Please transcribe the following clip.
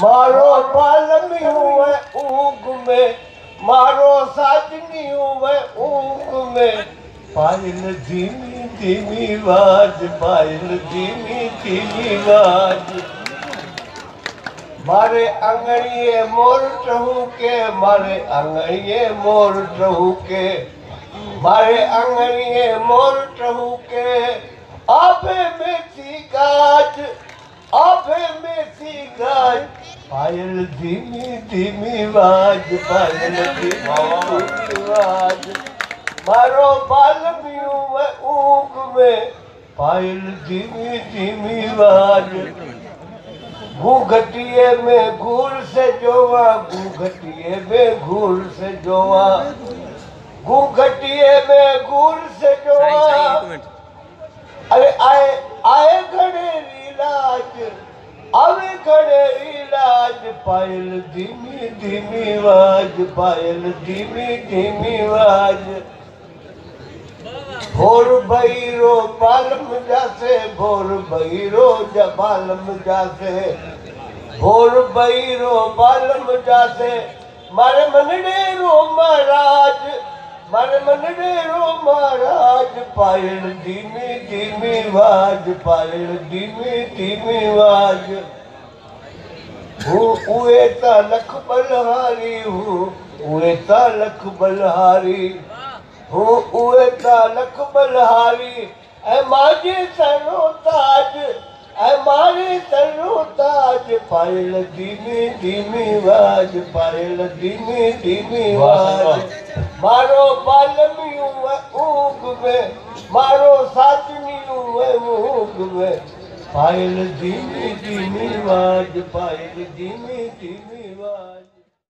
मारो पालमी हुए ऊग में, मारो साजनी हुए ऊग में, पायल धीमी धीमी वाज, पायल धीमी धीमी वाज। मारे अंगड़िए मोर टहू के, मारे अंगड़िए मोर टहू के, मारे अंगड़िए मोर टहू के, आबे में सी गाज, आबे में सी गाज, पायल धीमी धीमी वाज, पायल धीमी धीमी वाज। मारो बालमी हुए ऊग में, पायल धीमी धीमी वाज। घूघटिए में घूर से जोवा, घूघटिए में घूर से जोवा, घूघटिए में घूर से जोवा। अरे आए आए घड़ेरी लाज, आवे घड़ेरी लाज, पायल धीमी धीमी वाज, पायल धीमी धीमी वाज। भोर बहिरो पालम जासे, भोर बहिरो पालम जासे, भोर बहिरो पालम जासे, मारे मनडे रो महाराज, मारे मनडे रो महाराज, पायल धीमी धीमी वाज, पायल धीमी धीमी वाज। हूँ उए ता लख बलहारी, हूँ उए ता लख बलहारी, हूँ उए ता लख बलहारी। ऐ माजे सरो ताज, ऐ मारे सरो ताज, पायल धीमी धीमी वाज, पायल धीमी धीमी वाज। मारो बालमी हुए ऊग में, मारो साजनी हुए ऊग में, पायल धीमी धीमी वाज, पायल धीमी धीमी वाज।